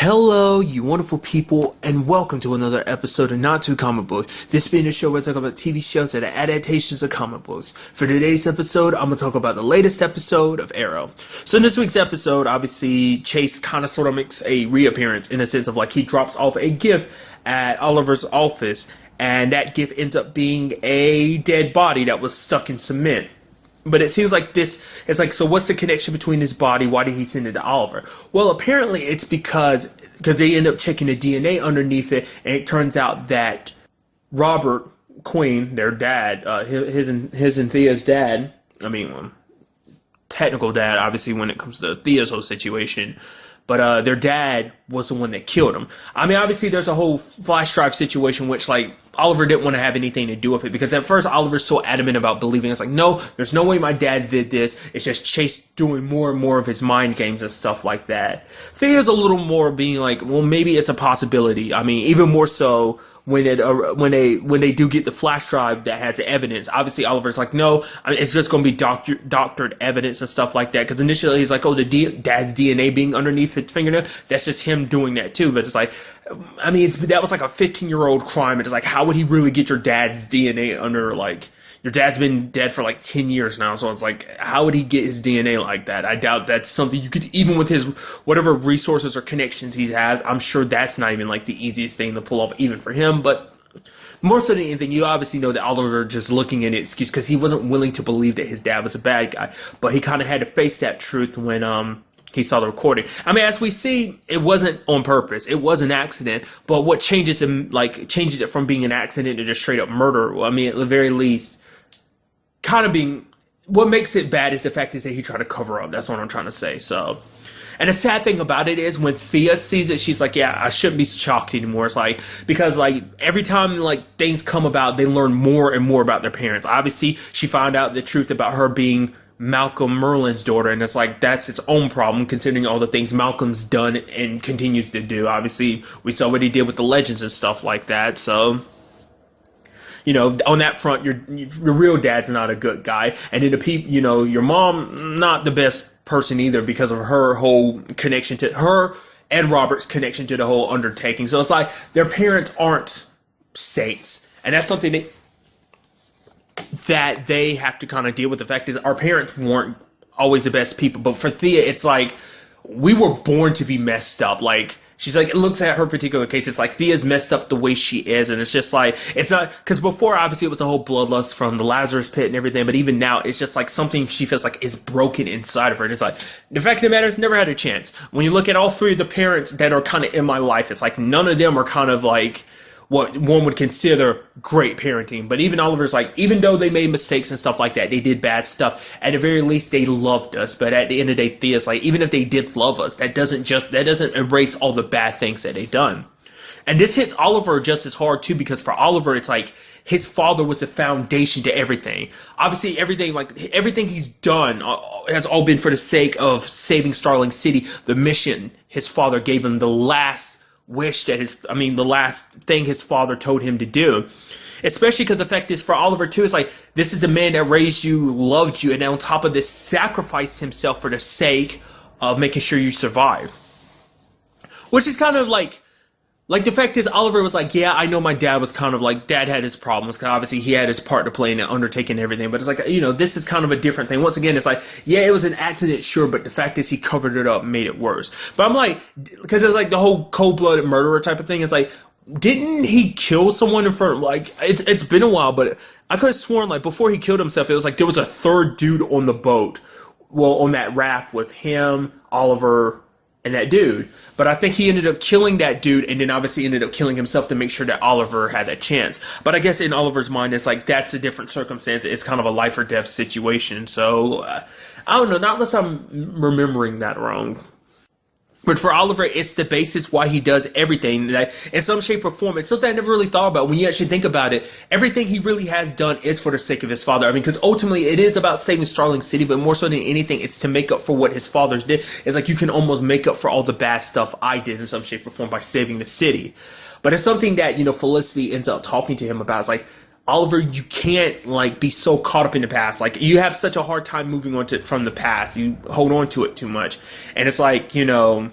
Hello, you wonderful people, and welcome to another episode of Not Too Comic Book. This being a show where I talk about TV shows that are adaptations of comic books. For today's episode, I'm going to talk about the latest episode of Arrow. So in this week's episode, obviously, Chase kind of sort of makes a reappearance in the sense of like he drops off a gift at Oliver's office, and that gift ends up being a dead body that was stuck in cement. But it seems like it's like, so what's the connection between his body? Why did he send it to Oliver? Well, apparently it's because they end up checking the DNA underneath it, and it turns out that Robert Queen, their dad, his and Thea's dad, technical dad, obviously, when it comes to Thea's whole situation, but their dad was the one that killed him. I mean, obviously, there's a whole flash drive situation, which, like, Oliver didn't want to have anything to do with it, because at first Oliver's so adamant about believing. It's like, no, there's no way my dad did this. It's just Chase doing more and more of his mind games and stuff like that. Thea's a little more being like, well, maybe it's a possibility. I mean, even more so when they do get the flash drive that has evidence. Obviously, Oliver's like, no, I mean, it's just going to be doctored evidence and stuff like that. Because initially he's like, oh, dad's DNA being underneath his fingernail, that's just him doing that too. But it's like, I mean, that was like a 15-year-old crime. It's like, how would he really get your dad's DNA under, like, your dad's been dead for like 10 years now, so it's like, how would he get his DNA like that? I doubt that's something you could, even with his whatever resources or connections he has, I'm sure that's not even like the easiest thing to pull off even for him. But more so than anything, you obviously know that Oliver just looking at an excuse because he wasn't willing to believe that his dad was a bad guy, but he kind of had to face that truth when he saw the recording. I mean, as we see, it wasn't on purpose. It was an accident. But what changes it from being an accident to just straight up murder? Well, I mean, at the very least, kind of being, what makes it bad is the fact is that he tried to cover up. That's what I'm trying to say. So, and the sad thing about it is when Thea sees it, she's like, yeah, I shouldn't be shocked anymore. It's like, because like every time like things come about, they learn more and more about their parents. Obviously, she found out the truth about her being Malcolm Merlin's daughter, and it's like, that's its own problem considering all the things Malcolm's done and continues to do. Obviously, we saw what he did with the legends and stuff like that. So, you know, on that front, your real dad's not a good guy, and then your mom, not the best person either, because of her whole connection to her and Robert's connection to the whole undertaking. So it's like their parents aren't saints, and that's something that they have to kind of deal with. The fact is, our parents weren't always the best people, but for Thea, it's like, we were born to be messed up. Like, she's like, it looks at her particular case, it's like Thea's messed up the way she is, and it's just like, it's not, because before, obviously, it was the whole bloodlust from the Lazarus pit and everything, but even now, it's just like something she feels like is broken inside of her. And it's like, the fact of the matter is, never had a chance. When you look at all three of the parents that are kind of in my life, it's like, none of them are kind of like what one would consider great parenting. But even Oliver's like, even though they made mistakes and stuff like that, they did bad stuff, at the very least they loved us. But at the end of the day, Thea's like, even if they did love us, that doesn't erase all the bad things that they done. And this hits Oliver just as hard too, because for Oliver, it's like his father was the foundation to everything. Obviously, everything he's done has all been for the sake of saving Starling City. The mission his father gave him, the last wish that the last thing his father told him to do. Especially because the fact is, for Oliver too, it's like, this is the man that raised you, loved you, and on top of this, sacrificed himself for the sake of making sure you survive. Which is kind of like the fact is, Oliver was like, yeah, I know my dad was kind of like, dad had his problems, because obviously he had his part to play in the undertaking and everything, but it's like, you know, this is kind of a different thing. Once again, it's like, yeah, it was an accident, sure, but the fact is he covered it up, made it worse. But I'm like, because it's like the whole cold-blooded murderer type of thing, it's like, didn't he kill someone in front of, like, it's been a while, but I could have sworn, like, before he killed himself, it was like there was a third dude on the boat, well, on that raft with him, Oliver, and that dude. But I think he ended up killing that dude, and then obviously ended up killing himself to make sure that Oliver had that chance. But I guess in Oliver's mind, it's like, that's a different circumstance. It's kind of a life or death situation. So, I don't know, not unless I'm remembering that wrong. But for Oliver, it's the basis why he does everything. Like, in some shape or form, it's something I never really thought about. When you actually think about it, everything he really has done is for the sake of his father. I mean, because ultimately it is about saving Starling City, but more so than anything, it's to make up for what his fathers did. It's like, you can almost make up for all the bad stuff I did in some shape or form by saving the city. But it's something that, you know, Felicity ends up talking to him about. It's like, Oliver, you can't, like, be so caught up in the past. Like, you have such a hard time moving on from the past. You hold on to it too much. And it's like, you know,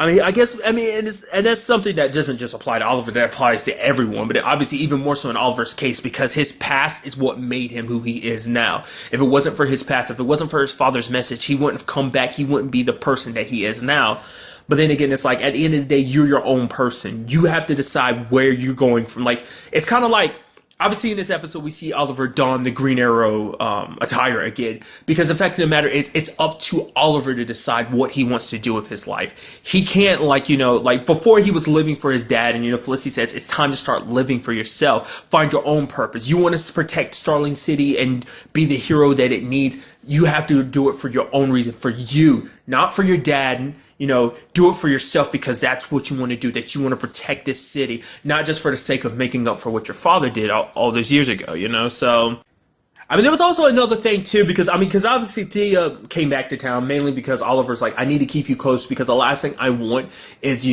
I mean, and that's something that doesn't just apply to Oliver, that applies to everyone, but obviously even more so in Oliver's case, because his past is what made him who he is now. If it wasn't for his past, if it wasn't for his father's message, he wouldn't have come back, he wouldn't be the person that he is now. But then again, it's like, at the end of the day, you're your own person. You have to decide where you're going from. Like, it's kind of like, obviously in this episode, we see Oliver don the Green Arrow attire again, because the fact of the matter is, it's up to Oliver to decide what he wants to do with his life. He can't, like, like before he was living for his dad, and Felicity says it's time to start living for yourself, find your own purpose. You want to protect Starling City and be the hero that it needs. You have to do it for your own reason, for you, not for your dad. Do it for yourself, because that's what you want to do, that you want to protect this city, not just for the sake of making up for what your father did all those years ago, So, I mean, there was also another thing too, because obviously Thea came back to town mainly because Oliver's like, I need to keep you close, because the last thing I want is,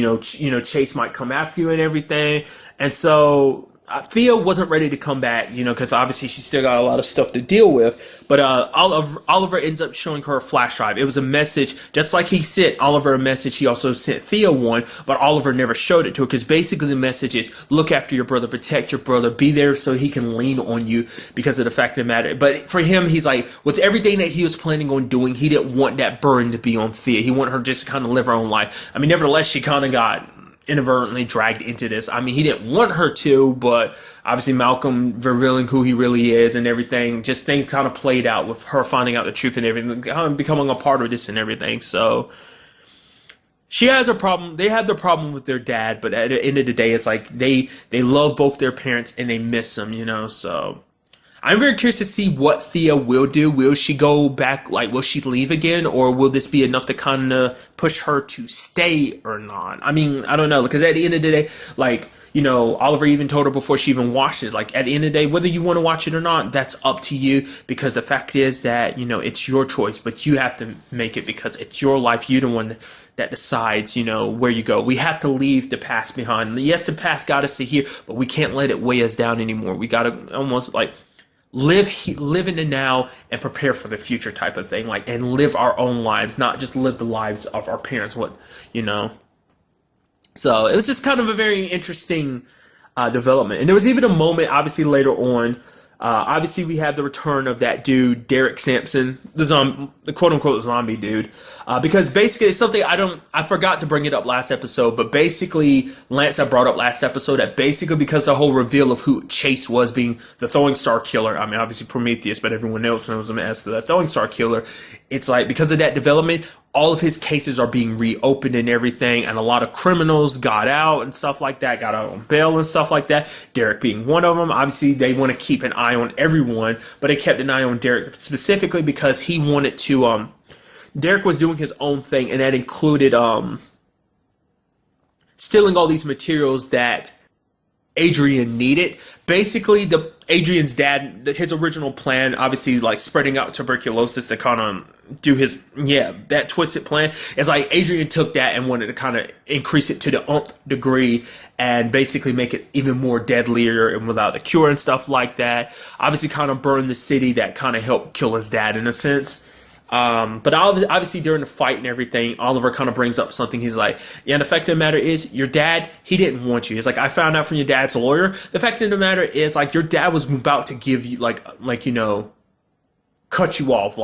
Chase might come after you and everything. And so, Thea wasn't ready to come back, because obviously she still got a lot of stuff to deal with. But Oliver ends up showing her a flash drive. It was a message, just like he sent Oliver a message, he also sent Thea one, but Oliver never showed it to her, because basically the message is, look after your brother, protect your brother, be there so he can lean on you, because of the fact of the matter. But for him, he's like, with everything that he was planning on doing, he didn't want that burden to be on Thea. He wanted her just to kind of live her own life. I mean, nevertheless, she kind of got inadvertently dragged into this. I mean, he didn't want her to, but obviously Malcolm revealing who he really is and everything, just things kind of played out with her finding out the truth and everything, kind of becoming a part of this and everything. So she has a problem. They have the problem with their dad, but at the end of the day, it's like they love both their parents and they miss them, So I'm very curious to see what Thea will do. Will she go back, will she leave again, or will this be enough to kind of push her to stay or not? I mean, I don't know, because at the end of the day, Oliver even told her before she even watched it, at the end of the day, whether you want to watch it or not, that's up to you, because the fact is that, it's your choice, but you have to make it, because it's your life. You're the one that decides, where you go. We have to leave the past behind. Yes, the past got us to here, but we can't let it weigh us down anymore. We got to almost live in the now and prepare for the future type of thing, and live our own lives, not just live the lives of our parents. So it was just kind of a very interesting development. And there was even a moment, obviously later on, obviously we have the return of that dude, Derek Sampson, the quote unquote zombie dude, because basically it's something I forgot to bring it up last episode, but basically Lance had brought up last episode that basically because the whole reveal of who Chase was, being the throwing star killer, I mean obviously Prometheus, but everyone else knows him as the throwing star killer, it's like because of that development, all of his cases are being reopened and everything, and a lot of criminals got out and stuff like that, got out on bail and stuff like that, Derek being one of them. Obviously they want to keep an eye on everyone, but they kept an eye on Derek specifically because he wanted to Derek was doing his own thing, and that included stealing all these materials that Adrian needed. Basically, Adrian's dad, his original plan, obviously spreading out tuberculosis to kind of do that twisted plan, is Adrian took that and wanted to kind of increase it to the nth degree and basically make it even more deadlier and without a cure and stuff like that. Obviously kind of burn the city that kind of helped kill his dad in a sense. But obviously during the fight and everything, Oliver kind of brings up something. He's like, yeah, and the fact of the matter is, your dad, he didn't want you. He's like, I found out from your dad's lawyer. The fact of the matter is, your dad was about to give you, cut you off,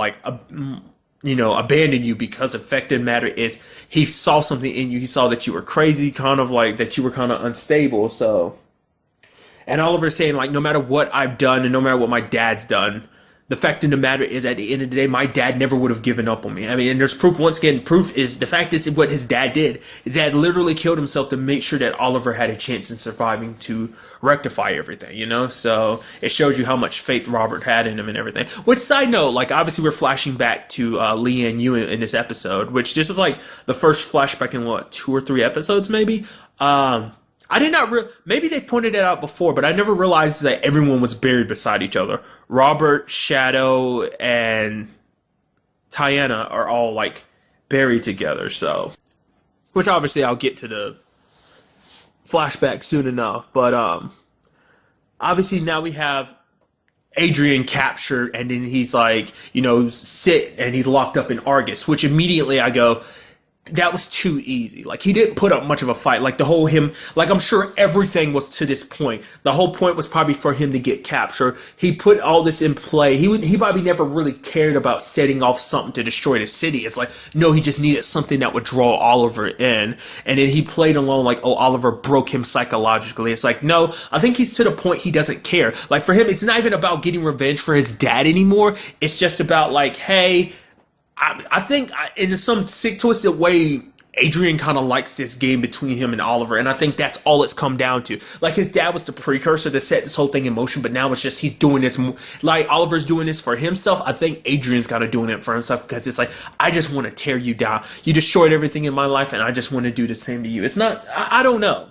abandon you, because the fact of the matter is, he saw something in you. He saw that you were crazy, kind of that you were kind of unstable. So, and Oliver's saying, no matter what I've done and no matter what my dad's done, the fact of the matter is, at the end of the day, my dad never would have given up on me. I mean, and there's proof, once again, the fact is what his dad did. His dad literally killed himself to make sure that Oliver had a chance in surviving to rectify everything, So it shows you how much faith Robert had in him and everything. Which, side note, obviously we're flashing back to Lee and Yu in this episode, which this is the first flashback in 2 or 3 episodes, maybe? I did not maybe they pointed it out before, but I never realized that everyone was buried beside each other. Robert, Shadow, and Tiana are all buried together, so, which obviously I'll get to the flashback soon enough, but obviously now we have Adrian captured, and then he's sit, and he's locked up in Argus, which immediately I go, that was too easy. Like, he didn't put up much of a fight. Like, the whole him, like, I'm sure everything was to this point. The whole point was probably for him to get captured. He put all this in play. He probably never really cared about setting off something to destroy the city. It's like, no, he just needed something that would draw Oliver in. And then he played along like, oh, Oliver broke him psychologically. It's like, no, I think he's to the point he doesn't care. Like, for him, it's not even about getting revenge for his dad anymore. It's just about like, hey, I think in some sick, twisted way, Adrian kind of likes this game between him and Oliver, and I think that's all it's come down to. Like, his dad was the precursor to set this whole thing in motion, but now it's just he's doing this, like, Oliver's doing this for himself. I think Adrian's kind of doing it for himself, because it's like, I just want to tear you down. You destroyed everything in my life, and I just want to do the same to you. It's not, I don't know.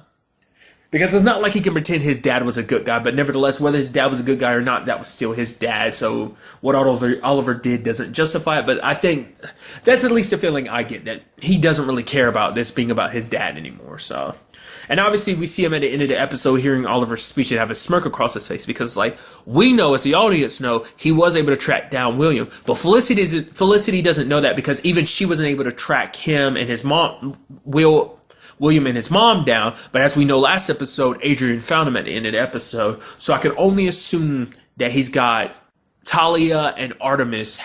Because it's not like he can pretend his dad was a good guy, but nevertheless, whether his dad was a good guy or not, that was still his dad. So what Oliver did doesn't justify it, but I think that's at least the feeling I get, that he doesn't really care about this being about his dad anymore. So, and obviously we see him at the end of the episode hearing Oliver's speech and have a smirk across his face, because like, we know, as the audience know, he was able to track down William, but Felicity doesn't know that, because even she wasn't able to track him and his mom, William and his mom down. But as we know, last episode, Adrian found him at the end of the episode. So I can only assume that he's got Talia and Artemis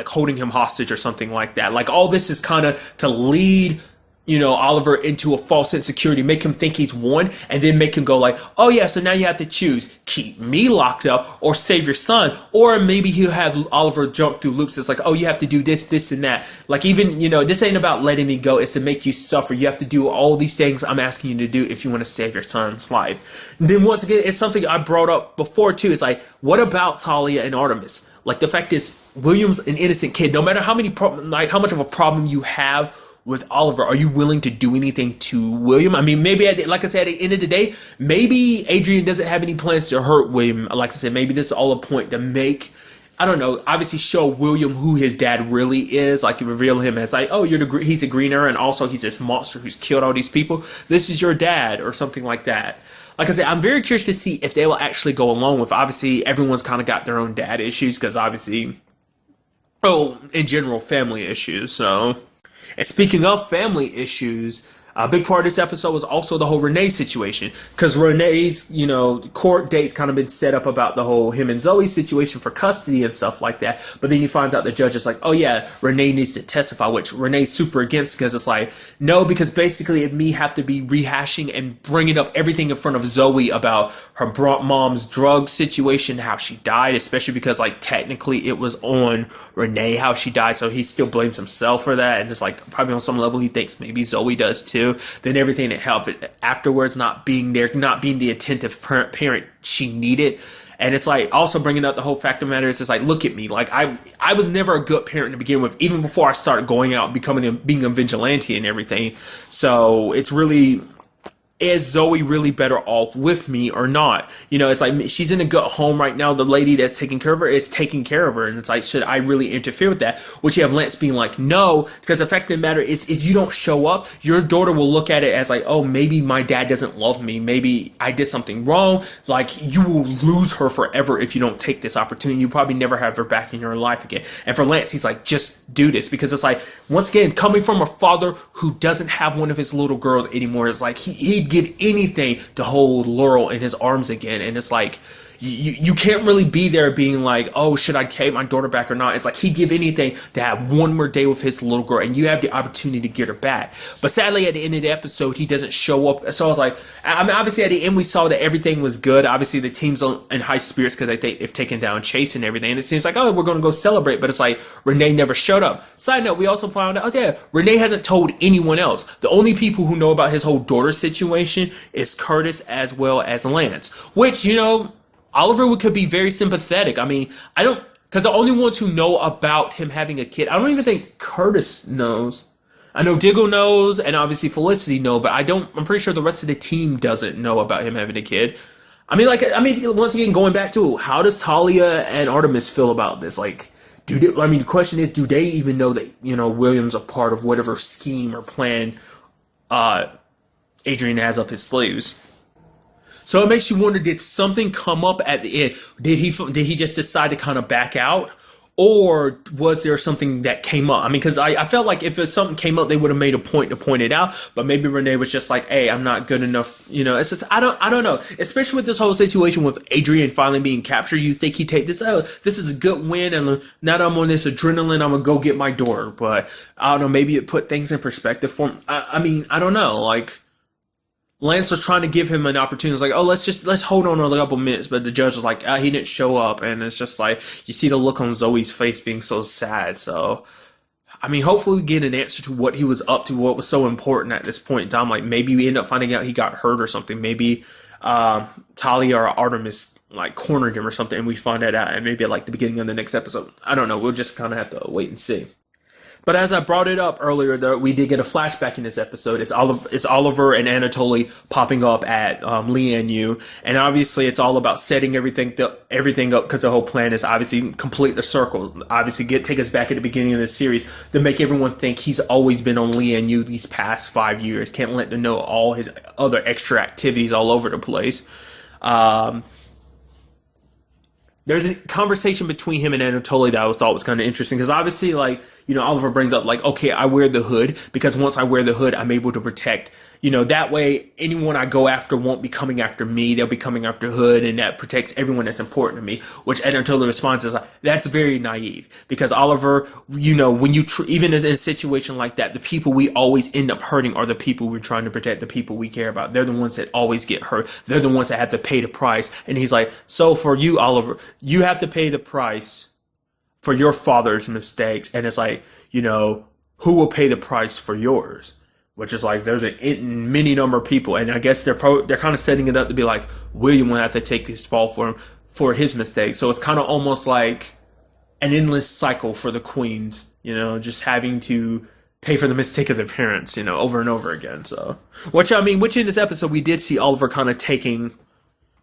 holding him hostage or something like that. Like, all this is kind of to lead, Oliver into a false insecurity, make him think he's won, and then make him go like, oh yeah, so now you have to choose, keep me locked up or save your son. Or maybe he'll have Oliver jump through loops. It's like, oh, you have to do this, this, and that. Like, even, this ain't about letting me go. It's to make you suffer. You have to do all these things I'm asking you to do if you want to save your son's life. And then once again, it's something I brought up before too. It's like, what about Talia and Artemis? Like, the fact is, William's an innocent kid. No matter how how much of a problem you have with Oliver, are you willing to do anything to William? I mean, maybe, like I said, at the end of the day, maybe Adrian doesn't have any plans to hurt William. Like I said, maybe this is all a point to make, I don't know, obviously show William who his dad really is. Like, you reveal him as like, oh, he's a Green Arrow, and also he's this monster who's killed all these people. This is your dad, or something like that. Like I said, I'm very curious to see if they will actually go along with, obviously, everyone's kind of got their own dad issues, because obviously, in general, family issues, so. And speaking of family issues, a big part of this episode was also the whole Renee situation, because Renee's, court date's kind of been set up about the whole him and Zoe situation for custody and stuff like that. But then he finds out the judge is like, oh yeah, Renee needs to testify, which Renee's super against, because it's like, no, because basically it me have to be rehashing and bringing up everything in front of Zoe about her mom's drug situation, how she died, especially because like technically it was on Renee how she died, so he still blames himself for that, and it's like probably on some level he thinks maybe Zoe does too. Then everything that happened afterwards, not being there, not being the attentive parent she needed. And it's like also bringing up the whole fact of the matter is, it's like, look at me, like I was never a good parent to begin with, even before I started going out and being a vigilante and everything. So it's really, is Zoe really better off with me or not? It's like, she's in a good home right now. The lady that's taking care of her is taking care of her. And it's like, should I really interfere with that? Which you have Lance being like, no, because the fact of the matter is, if you don't show up, your daughter will look at it as like, oh, maybe my dad doesn't love me. Maybe I did something wrong. Like, you will lose her forever if you don't take this opportunity. You probably never have her back in your life again. And for Lance, he's like, just do this. Because it's like, once again, coming from a father who doesn't have one of his little girls anymore, it's like, he'd give anything to hold Laurel in his arms again. And it's like, you can't really be there being like, oh, should I take my daughter back or not? It's like, he'd give anything to have one more day with his little girl, and you have the opportunity to get her back. But sadly, at the end of the episode, he doesn't show up. So I was like, I mean, obviously at the end we saw that everything was good. Obviously the team's in high spirits because they've taken down Chase and everything, and it seems like, oh, we're going to go celebrate. But it's like, Renee never showed up. Side note, we also found out, oh yeah, Renee hasn't told anyone else. The only people who know about his whole daughter situation is Curtis as well as Lance, which, Oliver could be very sympathetic. I mean, because the only ones who know about him having a kid, I don't even think Curtis knows. I know Diggle knows, and obviously Felicity know, but I'm pretty sure the rest of the team doesn't know about him having a kid. Once again, going back to, how does Talia and Artemis feel about this? Like, the question is, do they even know that, William's a part of whatever scheme or plan, Adrian has up his sleeves? So it makes you wonder, did something come up at the end? Did he just decide to kind of back out? Or was there something that came up? I mean, because I felt like if something came up, they would have made a point to point it out. But maybe Renee was just like, "Hey, I'm not good enough." It's just I don't know. Especially with this whole situation with Adrian finally being captured, you think he take this? Oh, this is a good win, and now that I'm on this adrenaline, I'm gonna go get my daughter. But I don't know. Maybe it put things in perspective for him. I mean, I don't know. Like, Lance was trying to give him an opportunity. It's like, oh, let's hold on a couple minutes. But the judge was like, he didn't show up. And it's just like, you see the look on Zoe's face being so sad. So, I mean, hopefully we get an answer to what he was up to, what was so important at this point in time. Like, maybe we end up finding out he got hurt or something. Maybe Talia or Artemis like cornered him or something, and we find that out. And maybe at like the beginning of the next episode. I don't know. We'll just kind of have to wait and see. But as I brought it up earlier, though, we did get a flashback in this episode. It's Oliver and Anatoly popping up at Lian-Yu, and obviously it's all about setting everything up because the whole plan is obviously complete the circle. Obviously, take us back at the beginning of the series to make everyone think he's always been on Lian-Yu these past 5 years. Can't let them know all his other extra activities all over the place. There's a conversation between him and Anatoly that I thought was kind of interesting because obviously, like, Oliver brings up, like, okay, I wear the hood because once I wear the hood, I'm able to protect, that way anyone I go after won't be coming after me. They'll be coming after Hood, and that protects everyone that's important to me, which Anatoly responds is like, that's very naive because Oliver, when you, even in a situation like that, the people we always end up hurting are the people we're trying to protect, the people we care about. They're the ones that always get hurt. They're the ones that have to pay the price. And he's like, so for you, Oliver, you have to pay the price for your father's mistakes. And it's like, who will pay the price for yours? Which is like, there's many number of people. And I guess they're kind of setting it up to be like, William will have to take this fall for his mistakes. So it's kind of almost like an endless cycle for the queens, just having to pay for the mistake of their parents, over and over again. So, which in this episode, we did see Oliver kind of taking,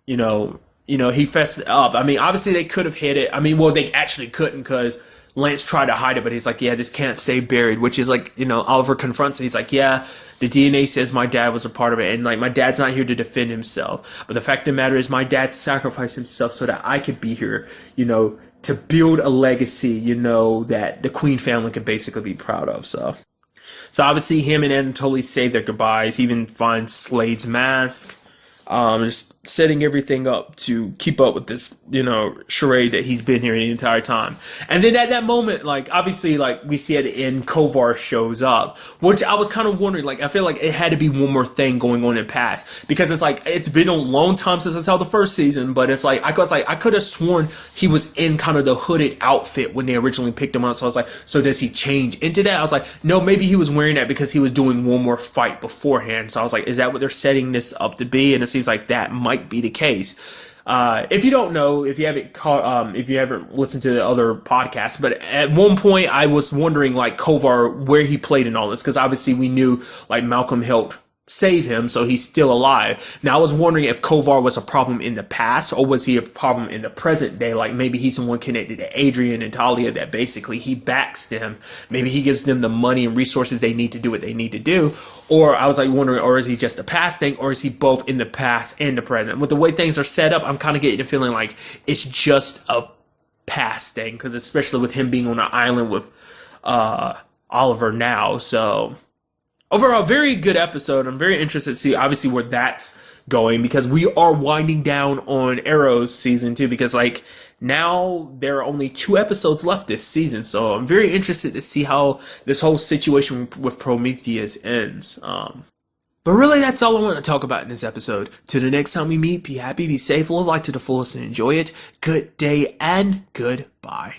he fessed it up. I mean, obviously they could have hid it. I mean, well, they actually couldn't because Lance tried to hide it, but he's like, yeah, this can't stay buried, which is like, Oliver confronts it. He's like, yeah, the DNA says my dad was a part of it. And like, my dad's not here to defend himself. But the fact of the matter is my dad sacrificed himself so that I could be here, to build a legacy, that the Queen family could basically be proud of. So obviously him and Anatoly say their goodbyes. He even finds Slade's mask. Just setting everything up to keep up with this, charade that he's been here the entire time. And then at that moment, like, obviously, like, we see at the end, Kovar shows up, which I was kind of wondering, like, I feel like it had to be one more thing going on in past, because it's like, it's been a long time since I saw the first season, but it's like, I could have sworn he was in kind of the hooded outfit when they originally picked him up, so I was like, so does he change into that? I was like, no, maybe he was wearing that because he was doing one more fight beforehand, so I was like, is that what they're setting this up to be? And it seems like that might be the case. If you don't know, if you haven't listened to the other podcasts, but at one point I was wondering, like, Kovar, where he played in all this, because obviously we knew, like, Malcolm helped save him, so he's still alive. Now I was wondering if Kovar was a problem in the past, or was he a problem in the present day? Like, maybe he's someone connected to Adrian and Talia that basically he backs them. Maybe he gives them the money and resources they need to do what they need to do. Or I was like wondering, or is he just a past thing, or is he both in the past and the present? With the way things are set up, I'm kind of getting the feeling like it's just a past thing, because especially with him being on an island with Oliver now. So overall, very good episode. I'm very interested to see, obviously, where that's going, because we are winding down on Arrow's season 2, because, like, now there are only 2 episodes left this season, so I'm very interested to see how this whole situation with Prometheus ends. But really, that's all I want to talk about in this episode. Till the next time we meet, be happy, be safe, live life to the fullest, and enjoy it. Good day, and goodbye.